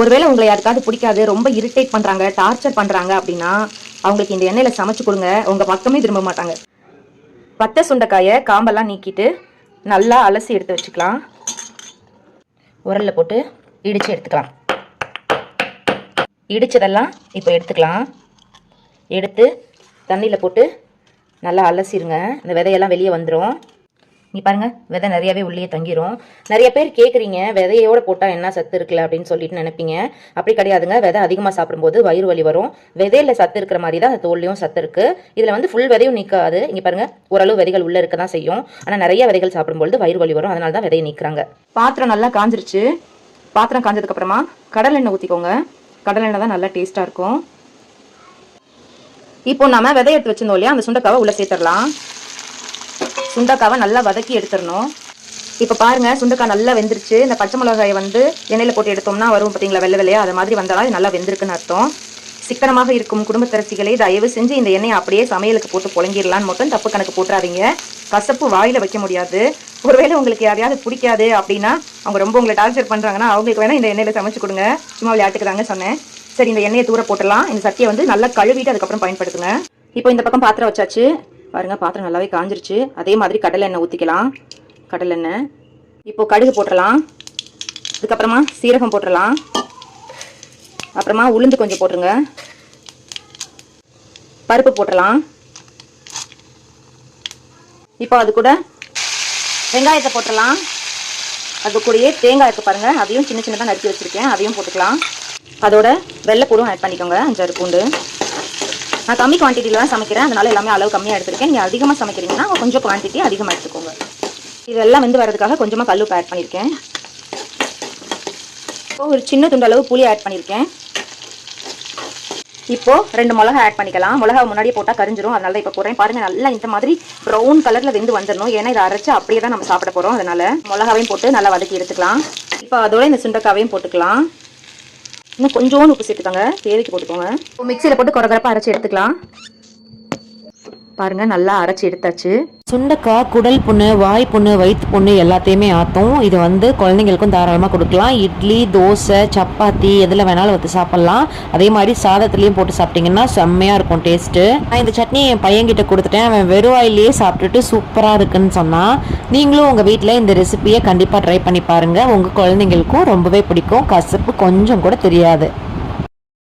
ஒருவேளை உங்களை யாருக்காவது பிடிக்காது, ரொம்ப இரிட்டேட் பண்றாங்க, டார்ச்சர் பண்றாங்க அப்படின்னா அவங்களுக்கு இந்த எண்ணெயில சமைச்சு கொடுங்க, உங்க பக்கமே திரும்ப மாட்டாங்க. பச்சை சுண்டைக்காயை காம்பெல்லாம் நீக்கிட்டு நல்லா அலசி எடுத்து வச்சுக்கலாம். உரல்ல போட்டு இடிச்சு எடுத்துக்கலாம். இடிச்சதெல்லாம் இப்போ எடுத்துக்கலாம். எடுத்து தண்ணியில் போட்டு நல்லா அலசிடுங்க. இந்த விதையெல்லாம் வெளியே வந்துடும். நீ பாருங்க, விதை நிறையாவே உள்ளே தங்கிரும். நிறைய பேர் கேட்குறீங்க விதையோட போட்டால் என்ன சத்து இருக்குல்ல அப்படின்னு சொல்லிட்டு நினைப்பீங்க. அப்படி கிடையாதுங்க. விதை அதிகமாக சாப்பிடும்போது வயிறு வலி வரும். விதையில சத்து இருக்கிற மாதிரி தான் அந்த தோல்லையும் சத்து இருக்கு. இதில் வந்து ஃபுல் விதையும் நீக்காது. இங்கே பாருங்க, ஓரளவு விதைகள் உள்ளே இருக்க தான் செய்யும். ஆனால் நிறைய விதைகள் சாப்பிடும்போது வயிறு வலி வரும். அதனால தான் விதையை நீக்குறாங்க. பாத்திரம் நல்லா காஞ்சிருச்சு. பாத்திரம் காஞ்சதுக்கு அப்புறமா கடலை எண்ணெய் ஊற்றிக்கோங்க. கடலை எண்ணெய் தான் நல்லா டேஸ்ட்டாக இருக்கும். இப்போ நாம விதை எடுத்து வச்சிருந்தோம் இல்லையா, அந்த சுண்டைக்காவை உள்ள சேர்த்துடலாம். சுண்டைக்காவை நல்லா வதக்கி எடுத்துடணும். இப்போ பாருங்க, சுண்டைக்காய் நல்லா வெந்துருச்சு. இந்த பச்சை மிளகாயை வந்து எண்ணெயில் போட்டு எடுத்தோம்னா வரும் பார்த்தீங்களா, வெள்ளை வெள்ளையா, அது மாதிரி வந்தாலும் இது நல்லா வெந்திருக்குன்னு அர்த்தம். சிக்கனமாக இருக்கும் குடும்பத்தரசிகளை தயவு செஞ்சு இந்த எண்ணெயை அப்படியே சமையலுக்கு போட்டு புழங்கிடலான்னு மட்டும் தப்பு கணக்கு போட்டுறாதீங்க. கசப்பு வாயில வைக்க முடியாது. ஒருவேளை உங்களுக்கு யாரையாவது பிடிக்காது அப்படின்னா, அவங்க ரொம்ப உங்களை டார்ச்சர் பண்றாங்கன்னா அவங்களுக்கு வேணா இந்த எண்ணெயில சமைச்சு கொடுங்க. சும்மா விளையாட்டுக்குதாங்க சொன்னேன். சரி, இந்த எண்ணெயை தூர போட்டுடலாம். இந்த சட்டியை வந்து நல்லா கழுவிட்டு அதுக்கப்புறம் பயன்படுத்துங்க. இப்போ இந்த பக்கம் பாத்திரம் வச்சாச்சு. பாருங்க, பாத்திரம் நல்லாவே காஞ்சிருச்சு. அதே மாதிரி கடலை எண்ணெய் ஊற்றிக்கலாம். கடலை எண்ணெய் இப்போ கடுகு போட்டுடலாம். அதுக்கப்புறமா சீரகம் போட்டுடலாம். அப்புறமா உளுந்து கொஞ்சம் போட்டுருங்க. பருப்பு போட்டுடலாம். இப்போ அது கூட வெங்காயத்தை போட்டுடலாம். அது கூடயே தேங்காய் இருக்கு பாருங்க, அதையும் சின்ன சின்னதாக நறுக்கி வச்சிருக்கேன், அதையும் போட்டுக்கலாம். அதோட வெள்ளைப்பூடும் ஆட் பண்ணிக்கோங்க, 5-6 பூண்டு. நான் கம்மி குவான்டிட்டியில் தான் சமைக்கிறேன், அதனால எல்லாமே அளவு கம்மியாக எடுத்துருக்கேன். நீங்கள் அதிகமாக சமைக்கிறீங்கன்னா கொஞ்சம் குவான்டிட்டி அதிகமாக எடுத்துக்கோங்க. இதெல்லாம் வந்து வரதுக்காக கொஞ்சமாக கல்லுப்பு ஆட் பண்ணியிருக்கேன். இப்போ ஒரு சின்ன துண்டு அளவு புளி ஆட் பண்ணியிருக்கேன். இப்போ 2 மிளகா ஆட் பண்ணிக்கலாம். மிளகா முன்னாடியே போட்டால் கரிஞ்சிரும், அதனால தான் இப்போ போடுறேன். பாருங்க, நல்லா இந்த மாதிரி ப்ரௌன் கலரில் வெந்து வந்துடணும். ஏன்னா இதை அரைச்சி அப்படியே தான் நம்ம சாப்பிட போகிறோம். அதனால மிளகாவையும் போட்டு நல்லா வதக்கி எடுத்துக்கலாம். இப்போ அதோட இந்த சுண்டைக்காவையும் போட்டுக்கலாம். இன்னும் கொஞ்சோண்டு உப்பு சேர்த்துக்கோங்க, தேவைக்கு போட்டுக்கோங்க. இப்போ மிக்சியில் போட்டு கொரகரப்பாக அரைச்சி எடுத்துக்கலாம். பாருங்க, நல்லா அரைச்சி எடுத்தாச்சு. சுண்டைக்காய் குடல் புண்ணு, வாய் புண்ணு, வயிற்று புண்ணு எல்லாத்தையுமே ஆற்றும். இது வந்து குழந்தைங்களுக்கும் தாராளமாக கொடுக்கலாம். இட்லி, தோசை, சப்பாத்தி எதில் வேணாலும் வச்சு சாப்பிட்லாம். அதே மாதிரி சாதத்துலேயும் போட்டு சாப்பிட்டிங்கன்னா செம்மையாக இருக்கும் டேஸ்ட்டு. நான் இந்த சட்னி என் பையன்கிட்ட கொடுத்துட்டேன். அவன் வெறும் வாயிலேயே சாப்பிட்டுட்டு சூப்பராக இருக்குன்னு சொன்னான். நீங்களும் உங்கள் வீட்டில் இந்த ரெசிபியை கண்டிப்பாக ட்ரை பண்ணி பாருங்கள். உங்கள் குழந்தைங்களுக்கும் ரொம்பவே பிடிக்கும். கசப்பு கொஞ்சம் கூட தெரியாது.